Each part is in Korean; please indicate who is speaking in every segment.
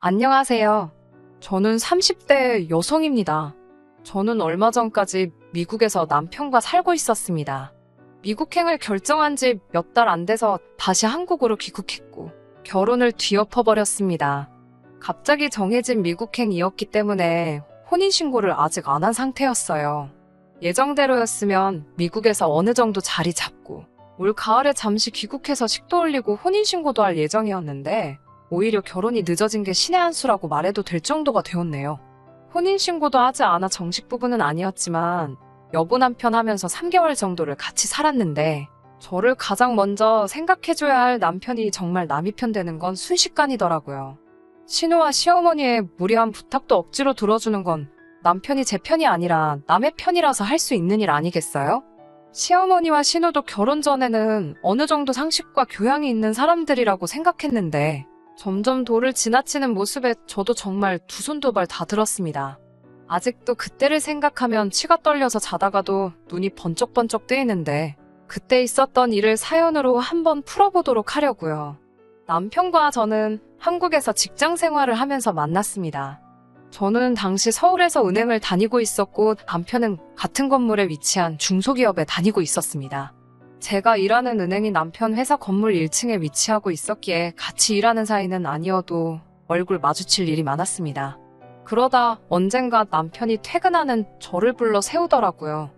Speaker 1: 안녕하세요. 저는 30대 여성입니다. 저는 얼마 전까지 미국에서 남편과 살고 있었습니다. 미국행을 결정한 지 몇 달 안 돼서 다시 한국으로 귀국했고 결혼을 뒤엎어버렸습니다. 갑자기 정해진 미국행이었기 때문에 혼인신고를 아직 안 한 상태였어요. 예정대로였으면 미국에서 어느 정도 자리 잡고 올 가을에 잠시 귀국해서 식도 올리고 혼인신고도 할 예정이었는데 오히려 결혼이 늦어진 게 신의 한 수라고 말해도 될 정도가 되었네요. 혼인신고도 하지 않아 정식 부부는 아니었지만 여보 남편 하면서 3개월 정도를 같이 살았는데 저를 가장 먼저 생각해줘야 할 남편이 정말 남이 편 되는 건 순식간이더라고요. 신우와 시어머니의 무리한 부탁도 억지로 들어주는 건 남편이 제 편이 아니라 남의 편이라서 할 수 있는 일 아니겠어요? 시어머니와 신우도 결혼 전에는 어느 정도 상식과 교양이 있는 사람들이라고 생각했는데 점점 도를 지나치는 모습에 저도 정말 두 손 두 발 다 들었습니다. 아직도 그때를 생각하면 치가 떨려서 자다가도 눈이 번쩍번쩍 뜨이는데 그때 있었던 일을 사연으로 한번 풀어보도록 하려고요. 남편과 저는 한국에서 직장 생활을 하면서 만났습니다. 저는 당시 서울에서 은행을 다니고 있었고 남편은 같은 건물에 위치한 중소기업에 다니고 있었습니다. 제가 일하는 은행이 남편 회사 건물 1층에 위치하고 있었기에 같이 일하는 사이는 아니어도 얼굴 마주칠 일이 많았습니다. 그러다 언젠가 남편이 퇴근하는 저를 불러 세우더라고요.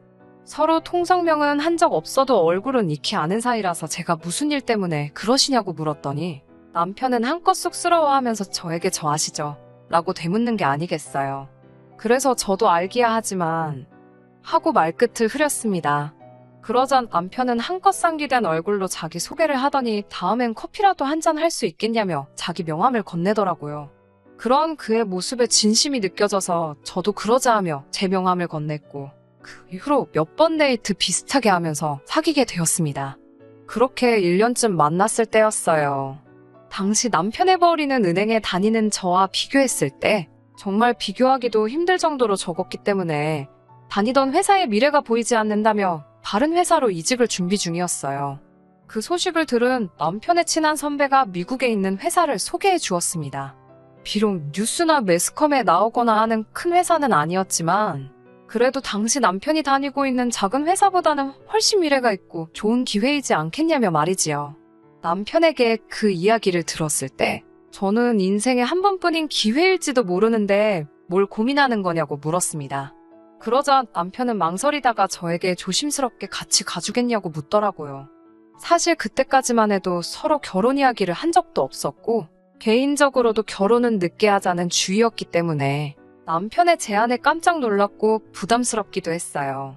Speaker 1: 서로 통성명은 한 적 없어도 얼굴은 익히 아는 사이라서 제가 무슨 일 때문에 그러시냐고 물었더니 남편은 한껏 쑥스러워하면서 저에게 저 아시죠? 라고 되묻는 게 아니겠어요. 그래서 저도 알기야 하지만 하고 말끝을 흐렸습니다. 그러자 남편은 한껏 상기된 얼굴로 자기 소개를 하더니 다음엔 커피라도 한잔 할 수 있겠냐며 자기 명함을 건네더라고요. 그런 그의 모습에 진심이 느껴져서 저도 그러자 하며 제 명함을 건넸고 그 이후로 몇 번 데이트 비슷하게 하면서 사귀게 되었습니다. 그렇게 1년쯤 만났을 때였어요. 당시 남편의 버리는 은행에 다니는 저와 비교했을 때 정말 비교하기도 힘들 정도로 적었기 때문에 다니던 회사의 미래가 보이지 않는다며 다른 회사로 이직을 준비 중이었어요. 그 소식을 들은 남편의 친한 선배가 미국에 있는 회사를 소개해 주었습니다. 비록 뉴스나 매스컴에 나오거나 하는 큰 회사는 아니었지만 그래도 당시 남편이 다니고 있는 작은 회사보다는 훨씬 미래가 있고 좋은 기회이지 않겠냐며 말이지요. 남편에게 그 이야기를 들었을 때 저는 인생에 한 번뿐인 기회일지도 모르는데 뭘 고민하는 거냐고 물었습니다. 그러자 남편은 망설이다가 저에게 조심스럽게 같이 가주겠냐고 묻더라고요. 사실 그때까지만 해도 서로 결혼 이야기를 한 적도 없었고 개인적으로도 결혼은 늦게 하자는 주의였기 때문에 남편의 제안에 깜짝 놀랐고 부담스럽기도 했어요.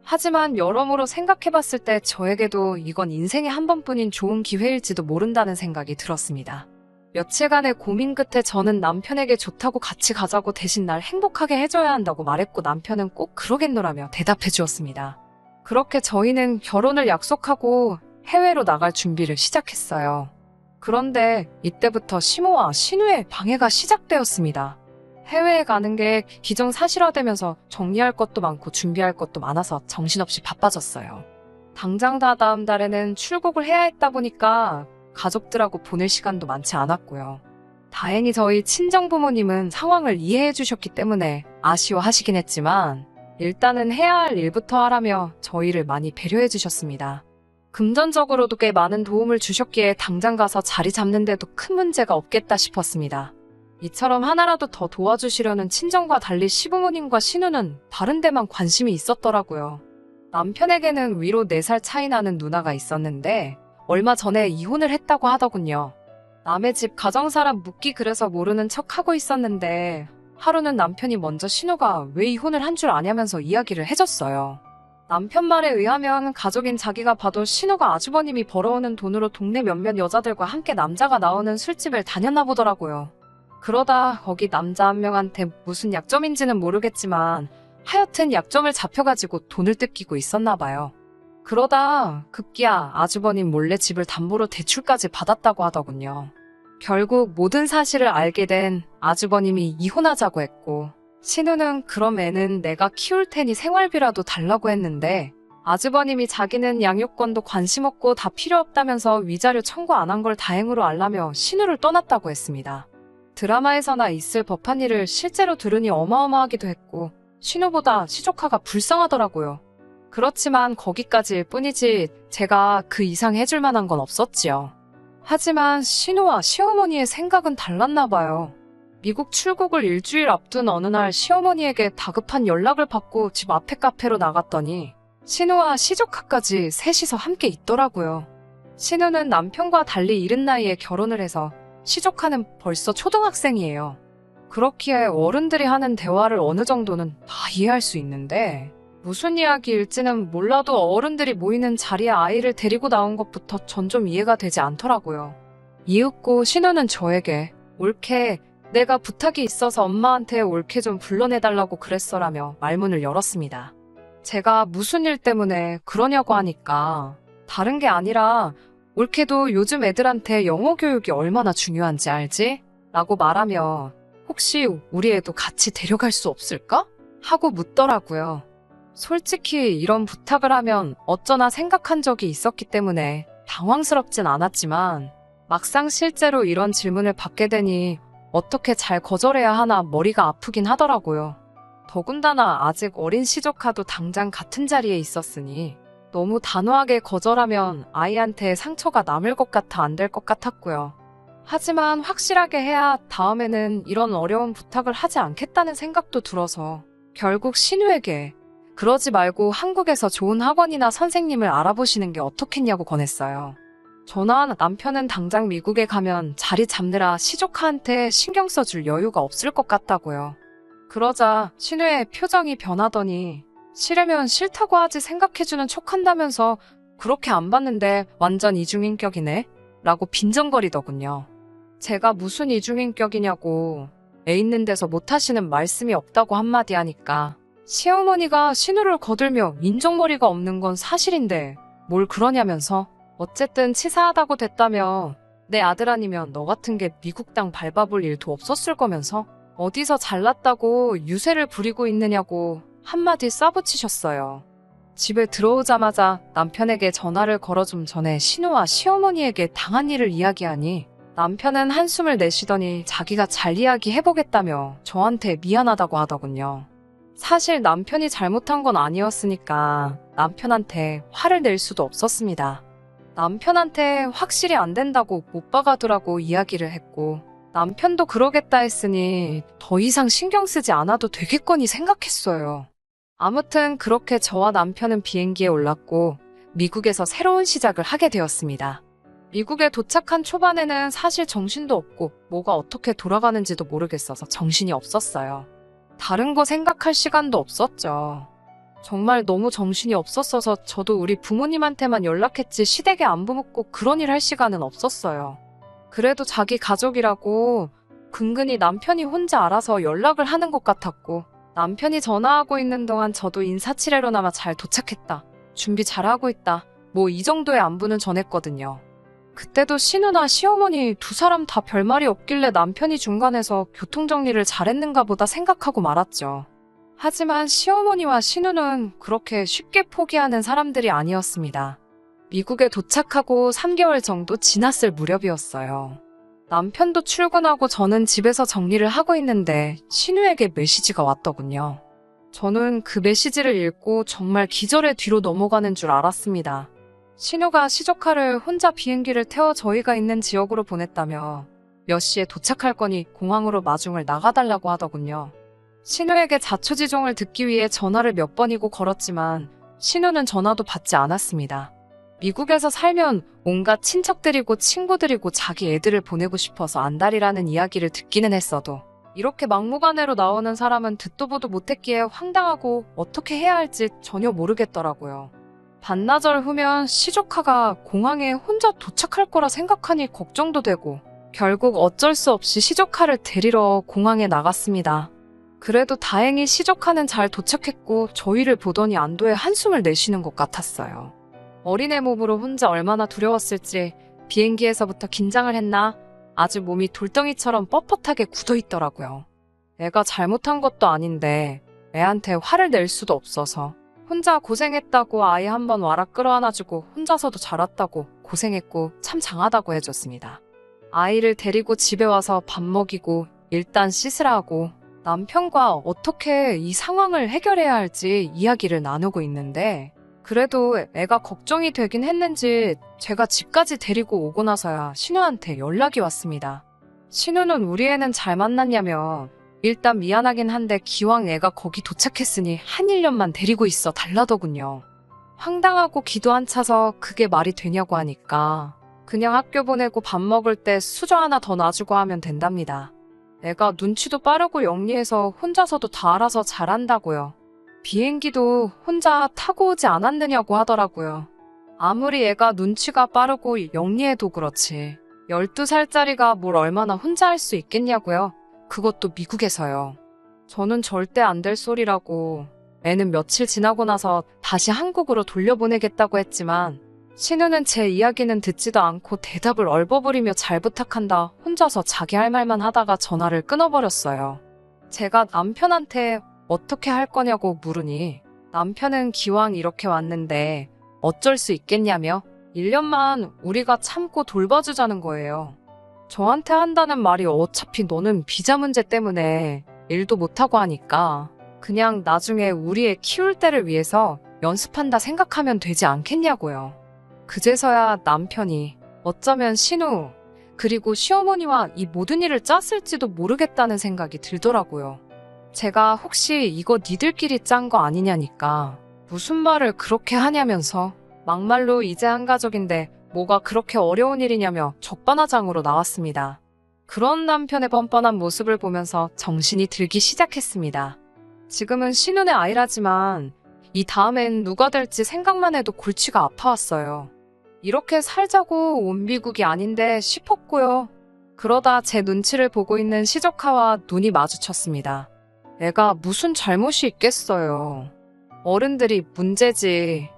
Speaker 1: 하지만 여러모로 생각해봤을 때 저에게도 이건 인생에 한 번뿐인 좋은 기회일지도 모른다는 생각이 들었습니다. 며칠간의 고민 끝에 저는 남편에게 좋다고 같이 가자고 대신 날 행복하게 해줘야 한다고 말했고 남편은 꼭 그러겠노라며 대답해 주었습니다. 그렇게 저희는 결혼을 약속하고 해외로 나갈 준비를 시작했어요. 그런데 이때부터 시모와 신우의 방해가 시작되었습니다. 해외에 가는 게 기정사실화되면서 정리할 것도 많고 준비할 것도 많아서 정신없이 바빠졌어요. 당장 다다음 달에는 출국을 해야 했다 보니까 가족들하고 보낼 시간도 많지 않았고요. 다행히 저희 친정부모님은 상황을 이해해 주셨기 때문에 아쉬워하시긴 했지만 일단은 해야 할 일부터 하라며 저희를 많이 배려해 주셨습니다. 금전적으로도 꽤 많은 도움을 주셨기에 당장 가서 자리 잡는 데도 큰 문제가 없겠다 싶었습니다. 이처럼 하나라도 더 도와주시려는 친정과 달리 시부모님과 신우는 다른 데만 관심이 있었더라고요. 남편에게는 위로 4살 차이 나는 누나가 있었는데 얼마 전에 이혼을 했다고 하더군요. 남의 집 가정사람 묻기 그래서 모르는 척하고 있었는데 하루는 남편이 먼저 신우가 왜 이혼을 한 줄 아냐면서 이야기를 해줬어요. 남편 말에 의하면 가족인 자기가 봐도 신우가 아주버님이 벌어오는 돈으로 동네 몇몇 여자들과 함께 남자가 나오는 술집을 다녔나 보더라고요. 그러다 거기 남자 한 명한테 무슨 약점인지는 모르겠지만 하여튼 약점을 잡혀가지고 돈을 뜯기고 있었나 봐요. 그러다 급기야 아주버님 몰래 집을 담보로 대출까지 받았다고 하더군요. 결국 모든 사실을 알게 된 아주버님이 이혼하자고 했고 신우는 그럼 애는 내가 키울 테니 생활비라도 달라고 했는데 아주버님이 자기는 양육권도 관심 없고 다 필요 없다면서 위자료 청구 안 한 걸 다행으로 알라며 신우를 떠났다고 했습니다. 드라마에서나 있을 법한 일을 실제로 들으니 어마어마하기도 했고 신우보다 시조카가 불쌍하더라고요. 그렇지만 거기까지일 뿐이지 제가 그 이상 해줄 만한 건 없었지요. 하지만 신우와 시어머니의 생각은 달랐나 봐요. 미국 출국을 일주일 앞둔 어느 날 시어머니에게 다급한 연락을 받고 집 앞에 카페로 나갔더니 신우와 시조카까지 셋이서 함께 있더라고요. 신우는 남편과 달리 이른 나이에 결혼을 해서 시조카는 벌써 초등학생이에요. 그렇기에 어른들이 하는 대화를 어느 정도는 다 이해할 수 있는데 무슨 이야기일지는 몰라도 어른들이 모이는 자리에 아이를 데리고 나온 것부터 전 좀 이해가 되지 않더라고요. 이윽고 신우는 저에게 올케 내가 부탁이 있어서 엄마한테 올케 좀 불러내달라고 그랬어라며 말문을 열었습니다. 제가 무슨 일 때문에 그러냐고 하니까 다른 게 아니라 올케도 요즘 애들한테 영어 교육이 얼마나 중요한지 알지? 라고 말하며 혹시 우리 애도 같이 데려갈 수 없을까? 하고 묻더라고요. 솔직히 이런 부탁을 하면 어쩌나 생각한 적이 있었기 때문에 당황스럽진 않았지만 막상 실제로 이런 질문을 받게 되니 어떻게 잘 거절해야 하나 머리가 아프긴 하더라고요. 더군다나 아직 어린 시조카도 당장 같은 자리에 있었으니 너무 단호하게 거절하면 아이한테 상처가 남을 것 같아 안 될 것 같았고요. 하지만 확실하게 해야 다음에는 이런 어려운 부탁을 하지 않겠다는 생각도 들어서 결국 신우에게 그러지 말고 한국에서 좋은 학원이나 선생님을 알아보시는 게 어떻겠냐고 권했어요. 저나 남편은 당장 미국에 가면 자리 잡느라 시조카한테 신경 써줄 여유가 없을 것 같다고요. 그러자 신우의 표정이 변하더니 싫으면 싫다고 하지 생각해주는 척한다면서 그렇게 안 봤는데 완전 이중인격이네? 라고 빈정거리더군요. 제가 무슨 이중인격이냐고 애 있는 데서 못하시는 말씀이 없다고 한마디 하니까 시어머니가 신우를 거들며 인정머리가 없는 건 사실인데 뭘 그러냐면서 어쨌든 치사하다고 됐다며 내 아들 아니면 너 같은 게 미국 땅 밟아볼 일도 없었을 거면서 어디서 잘났다고 유세를 부리고 있느냐고 한마디 싸붙이셨어요. 집에 들어오자마자 남편에게 전화를 걸어 좀 전에 신우와 시어머니에게 당한 일을 이야기하니 남편은 한숨을 내쉬더니 자기가 잘 이야기해보겠다며 저한테 미안하다고 하더군요. 사실 남편이 잘못한 건 아니었으니까 남편한테 화를 낼 수도 없었습니다. 남편한테 확실히 안 된다고 못 박아두라고 이야기를 했고 남편도 그러겠다 했으니 더 이상 신경 쓰지 않아도 되겠거니 생각했어요. 아무튼 그렇게 저와 남편은 비행기에 올랐고 미국에서 새로운 시작을 하게 되었습니다. 미국에 도착한 초반에는 사실 정신도 없고 뭐가 어떻게 돌아가는지도 모르겠어서 정신이 없었어요. 다른 거 생각할 시간도 없었죠. 정말 너무 정신이 없었어서 저도 우리 부모님한테만 연락했지 시댁에 안부 묻고 그런 일 할 시간은 없었어요. 그래도 자기 가족이라고 근근히 남편이 혼자 알아서 연락을 하는 것 같았고 남편이 전화하고 있는 동안 저도 인사치레로나마 잘 도착했다. 준비 잘하고 있다. 뭐 이 정도의 안부는 전했거든요. 그때도 신우나 시어머니 두 사람 다 별말이 없길래 남편이 중간에서 교통정리를 잘했는가 보다 생각하고 말았죠. 하지만 시어머니와 신우는 그렇게 쉽게 포기하는 사람들이 아니었습니다. 미국에 도착하고 3개월 정도 지났을 무렵이었어요. 남편도 출근하고 저는 집에서 정리를 하고 있는데 신우에게 메시지가 왔더군요. 저는 그 메시지를 읽고 정말 기절의 뒤로 넘어가는 줄 알았습니다. 신우가 시조카를 혼자 비행기를 태워 저희가 있는 지역으로 보냈다며 몇 시에 도착할 거니 공항으로 마중을 나가달라고 하더군요. 신우에게 자초지종을 듣기 위해 전화를 몇 번이고 걸었지만 신우는 전화도 받지 않았습니다. 미국에서 살면 온갖 친척들이고 친구들이고 자기 애들을 보내고 싶어서 안달이라는 이야기를 듣기는 했어도 이렇게 막무가내로 나오는 사람은 듣도 보도 못했기에 황당하고 어떻게 해야 할지 전혀 모르겠더라고요. 반나절 후면 시조카가 공항에 혼자 도착할 거라 생각하니 걱정도 되고 결국 어쩔 수 없이 시조카를 데리러 공항에 나갔습니다. 그래도 다행히 시조카는 잘 도착했고 저희를 보더니 안도의 한숨을 내쉬는 것 같았어요. 어린애 몸으로 혼자 얼마나 두려웠을지 비행기에서부터 긴장을 했나 아주 몸이 돌덩이처럼 뻣뻣하게 굳어있더라고요. 애가 잘못한 것도 아닌데 애한테 화를 낼 수도 없어서 혼자 고생했다고 아이 한번 와라 끌어안아주고 혼자서도 자랐다고 고생했고 참 장하다고 해줬습니다. 아이를 데리고 집에 와서 밥 먹이고 일단 씻으라고 남편과 어떻게 이 상황을 해결해야 할지 이야기를 나누고 있는데 그래도 애가 걱정이 되긴 했는지 제가 집까지 데리고 오고 나서야 신우한테 연락이 왔습니다. 신우는 우리 애는 잘 만났냐며 일단 미안하긴 한데 기왕 애가 거기 도착했으니 한 1년만 데리고 있어 달라더군요. 황당하고 기도 안 차서 그게 말이 되냐고 하니까 그냥 학교 보내고 밥 먹을 때 수저 하나 더 놔주고 하면 된답니다. 애가 눈치도 빠르고 영리해서 혼자서도 다 알아서 잘한다고요. 비행기도 혼자 타고 오지 않았느냐고 하더라고요. 아무리 애가 눈치가 빠르고 영리해도 그렇지 12살짜리가 뭘 얼마나 혼자 할 수 있겠냐고요. 그것도 미국에서요. 저는 절대 안 될 소리라고 애는 며칠 지나고 나서 다시 한국으로 돌려보내겠다고 했지만 신우는 제 이야기는 듣지도 않고 대답을 얼버무리며 잘 부탁한다 혼자서 자기 할 말만 하다가 전화를 끊어버렸어요. 제가 남편한테 어떻게 할 거냐고 물으니 남편은 기왕 이렇게 왔는데 어쩔 수 있겠냐며 1년만 우리가 참고 돌봐주자는 거예요. 저한테 한다는 말이 어차피 너는 비자 문제 때문에 일도 못하고 하니까 그냥 나중에 우리 애 키울 때를 위해서 연습한다 생각하면 되지 않겠냐고요. 그제서야 남편이 어쩌면 신우 그리고 시어머니와 이 모든 일을 짰을지도 모르겠다는 생각이 들더라고요. 제가 혹시 이거 니들끼리 짠 거 아니냐니까 무슨 말을 그렇게 하냐면서 막말로 이제 한 가족인데 뭐가 그렇게 어려운 일이냐며 적반하장으로 나왔습니다. 그런 남편의 뻔뻔한 모습을 보면서 정신이 들기 시작했습니다. 지금은 신혼의 아이라지만 이 다음엔 누가 될지 생각만 해도 골치가 아파왔어요. 이렇게 살자고 온 미국이 아닌데 싶었고요. 그러다 제 눈치를 보고 있는 시조카와 눈이 마주쳤습니다. 애가 무슨 잘못이 있겠어요. 어른들이 문제지.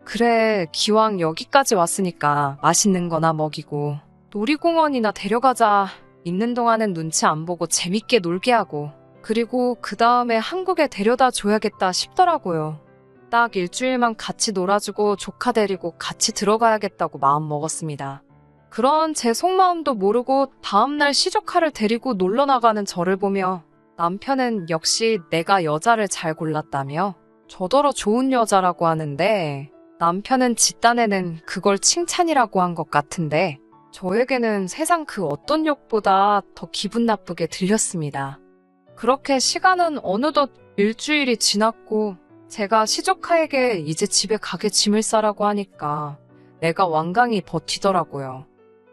Speaker 1: 그래, 기왕 여기까지 왔으니까 맛있는 거나 먹이고 놀이공원이나 데려가자. 있는 동안은 눈치 안 보고 재밌게 놀게 하고 그리고 그 다음에 한국에 데려다 줘야겠다 싶더라고요. 딱 일주일만 같이 놀아주고 조카 데리고 같이 들어가야겠다고 마음 먹었습니다. 그런 제 속마음도 모르고 다음날 시조카를 데리고 놀러 나가는 저를 보며 남편은 역시 내가 여자를 잘 골랐다며 저더러 좋은 여자라고 하는데 남편은 집단에는 그걸 칭찬이라고 한 것 같은데 저에게는 세상 그 어떤 욕보다 더 기분 나쁘게 들렸습니다. 그렇게 시간은 어느덧 일주일이 지났고 제가 시조카에게 이제 집에 가게 짐을 싸라고 하니까 내가 완강히 버티더라고요.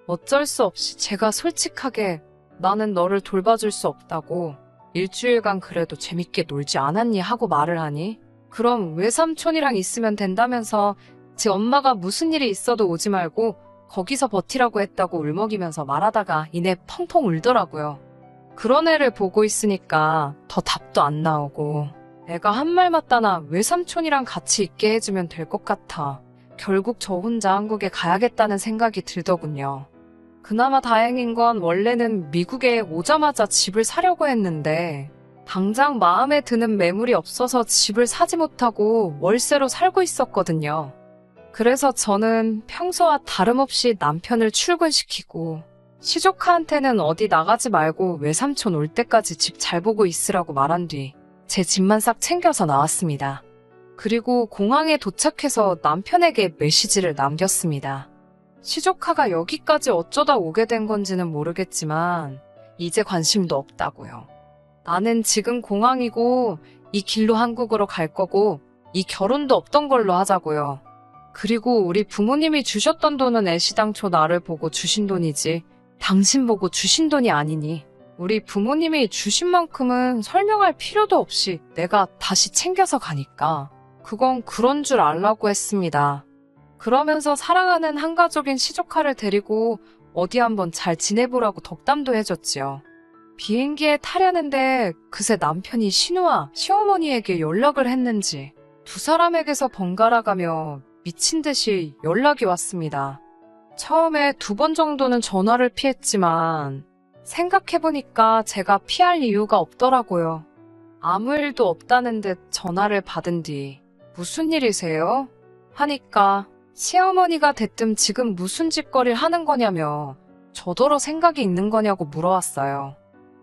Speaker 1: 어쩔 수 없이 제가 솔직하게 나는 너를 돌봐줄 수 없다고 일주일간 그래도 재밌게 놀지 않았니 하고 말을 하니 그럼 외삼촌이랑 있으면 된다면서 제 엄마가 무슨 일이 있어도 오지 말고 거기서 버티라고 했다고 울먹이면서 말하다가 이내 펑펑 울더라고요. 그런 애를 보고 있으니까 더 답도 안 나오고 애가 한 말 맞다나 외삼촌이랑 같이 있게 해주면 될 것 같아 결국 저 혼자 한국에 가야겠다는 생각이 들더군요. 그나마 다행인 건 원래는 미국에 오자마자 집을 사려고 했는데 당장 마음에 드는 매물이 없어서 집을 사지 못하고 월세로 살고 있었거든요. 그래서 저는 평소와 다름없이 남편을 출근시키고 시조카한테는 어디 나가지 말고 외삼촌 올 때까지 집 잘 보고 있으라고 말한 뒤 제 집만 싹 챙겨서 나왔습니다. 그리고 공항에 도착해서 남편에게 메시지를 남겼습니다. 시조카가 여기까지 어쩌다 오게 된 건지는 모르겠지만 이제 관심도 없다고요. 나는 지금 공항이고 이 길로 한국으로 갈 거고 이 결혼도 없던 걸로 하자고요. 그리고 우리 부모님이 주셨던 돈은 애시당초 나를 보고 주신 돈이지 당신 보고 주신 돈이 아니니 우리 부모님이 주신 만큼은 설명할 필요도 없이 내가 다시 챙겨서 가니까 그건 그런 줄 알라고 했습니다. 그러면서 사랑하는 한가족인 시조카를 데리고 어디 한번 잘 지내보라고 덕담도 해줬지요. 비행기에 타려는데 그새 남편이 신우와 시어머니에게 연락을 했는지 두 사람에게서 번갈아가며 미친 듯이 연락이 왔습니다. 처음에 2번 정도는 전화를 피했지만 생각해보니까 제가 피할 이유가 없더라고요. 아무 일도 없다는 듯 전화를 받은 뒤 무슨 일이세요? 하니까 시어머니가 대뜸 지금 무슨 짓거리를 하는 거냐며 저더러 생각이 있는 거냐고 물어왔어요.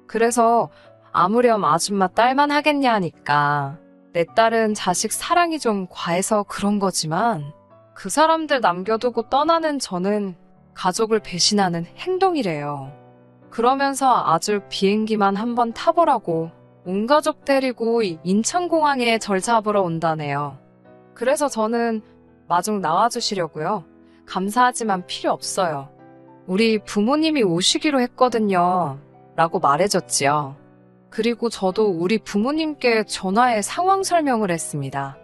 Speaker 1: 그래서 아무렴 아줌마 딸만 하겠냐 하니까 내 딸은 자식 사랑이 좀 과해서 그런 거지만 그 사람들 남겨두고 떠나는 저는 가족을 배신하는 행동이래요. 그러면서 아주 비행기만 한번 타보라고 온 가족 데리고 인천공항에 절 잡으러 온다네요. 그래서 저는 마중 나와주시려고요. 감사하지만 필요 없어요. 우리 부모님이 오시기로 했거든요. 라고 말해줬지요. 그리고 저도 우리 부모님께 전화해 상황 설명을 했습니다.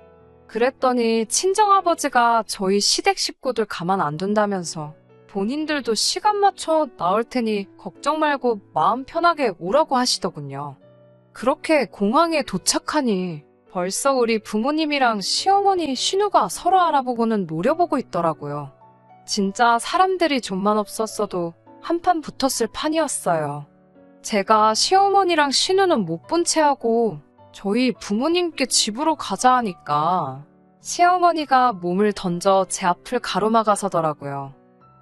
Speaker 1: 그랬더니 친정아버지가 저희 시댁 식구들 가만 안 둔다면서 본인들도 시간 맞춰 나올 테니 걱정 말고 마음 편하게 오라고 하시더군요. 그렇게 공항에 도착하니 벌써 우리 부모님이랑 시어머니 신우가 서로 알아보고는 노려보고 있더라고요. 진짜 사람들이 좀만 없었어도 한판 붙었을 판이었어요. 제가 시어머니랑 신우는 못 본 채 하고 저희 부모님께 집으로 가자 하니까 시어머니가 몸을 던져 제 앞을 가로막아서더라고요.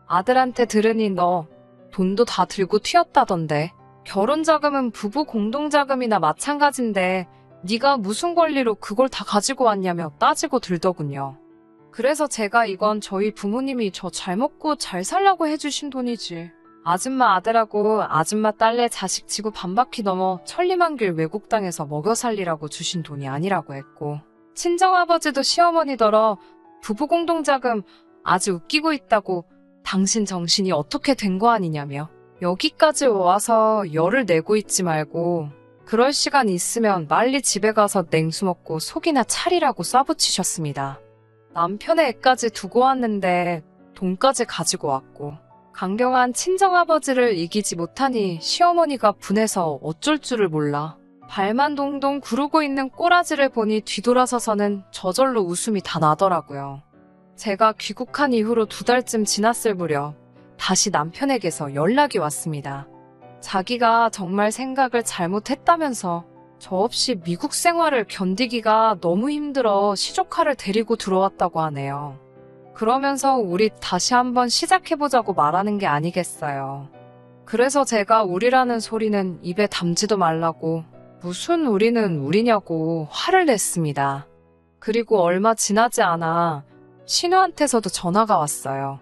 Speaker 1: 아들한테 들으니 너 돈도 다 들고 튀었다던데. 결혼자금은 부부 공동자금이나 마찬가지인데 네가 무슨 권리로 그걸 다 가지고 왔냐며 따지고 들더군요. 그래서 제가 이건 저희 부모님이 저 잘 먹고 잘 살라고 해주신 돈이지. 아줌마 아들하고 아줌마 딸내 자식 지구 반바퀴 넘어 천리만길 외국 땅에서 먹여 살리라고 주신 돈이 아니라고 했고, 친정아버지도 시어머니더러 부부 공동자금 아주 웃기고 있다고 당신 정신이 어떻게 된 거 아니냐며 여기까지 와서 열을 내고 있지 말고 그럴 시간 있으면 빨리 집에 가서 냉수 먹고 속이나 차리라고 쏴붙이셨습니다. 남편의 애까지 두고 왔는데 돈까지 가지고 왔고 강경한 친정아버지를 이기지 못하니 시어머니가 분해서 어쩔 줄을 몰라 발만 동동 구르고 있는 꼬라지를 보니 뒤돌아서서는 저절로 웃음이 다 나더라고요. 제가 귀국한 이후로 2달쯤 지났을 무렵 다시 남편에게서 연락이 왔습니다. 자기가 정말 생각을 잘못했다면서 저 없이 미국 생활을 견디기가 너무 힘들어 시조카를 데리고 들어왔다고 하네요. 그러면서 우리 다시 한번 시작해보자고 말하는 게 아니겠어요. 그래서 제가 우리라는 소리는 입에 담지도 말라고 무슨 우리는 우리냐고 화를 냈습니다. 그리고 얼마 지나지 않아 신우한테서도 전화가 왔어요.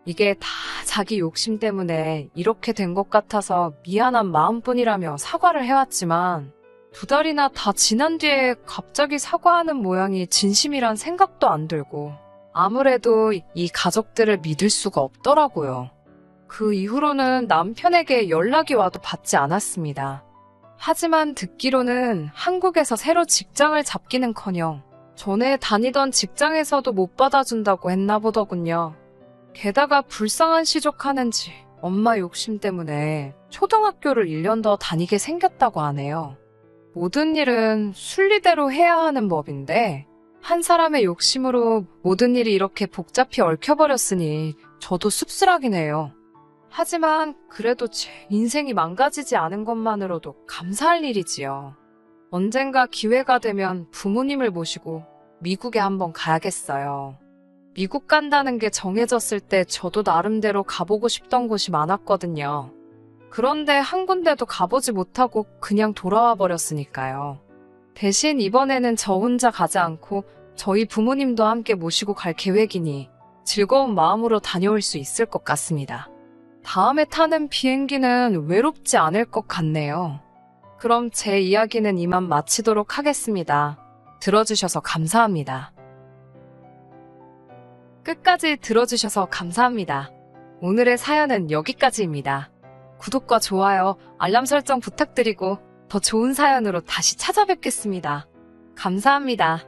Speaker 1: 이게 다 자기 욕심 때문에 이렇게 된 것 같아서 미안한 마음뿐이라며 사과를 해왔지만 2달이나 다 지난 뒤에 갑자기 사과하는 모양이 진심이란 생각도 안 들고 아무래도 이 가족들을 믿을 수가 없더라고요. 그 이후로는 남편에게 연락이 와도 받지 않았습니다. 하지만 듣기로는 한국에서 새로 직장을 잡기는커녕 전에 다니던 직장에서도 못 받아준다고 했나 보더군요. 게다가 불쌍한 시족하는지 엄마 욕심 때문에 초등학교를 1년 더 다니게 생겼다고 하네요. 모든 일은 순리대로 해야 하는 법인데 한 사람의 욕심으로 모든 일이 이렇게 복잡히 얽혀버렸으니 저도 씁쓸하긴 해요. 하지만 그래도 제 인생이 망가지지 않은 것만으로도 감사할 일이지요. 언젠가 기회가 되면 부모님을 모시고 미국에 한번 가야겠어요. 미국 간다는 게 정해졌을 때 저도 나름대로 가보고 싶던 곳이 많았거든요. 그런데 한 군데도 가보지 못하고 그냥 돌아와 버렸으니까요. 대신 이번에는 저 혼자 가지 않고 저희 부모님도 함께 모시고 갈 계획이니 즐거운 마음으로 다녀올 수 있을 것 같습니다. 다음에 타는 비행기는 외롭지 않을 것 같네요. 그럼 제 이야기는 이만 마치도록 하겠습니다. 들어주셔서 감사합니다. 끝까지 들어주셔서 감사합니다. 오늘의 사연은 여기까지입니다. 구독과 좋아요, 알람 설정 부탁드리고 더 좋은 사연으로 다시 찾아뵙겠습니다. 감사합니다.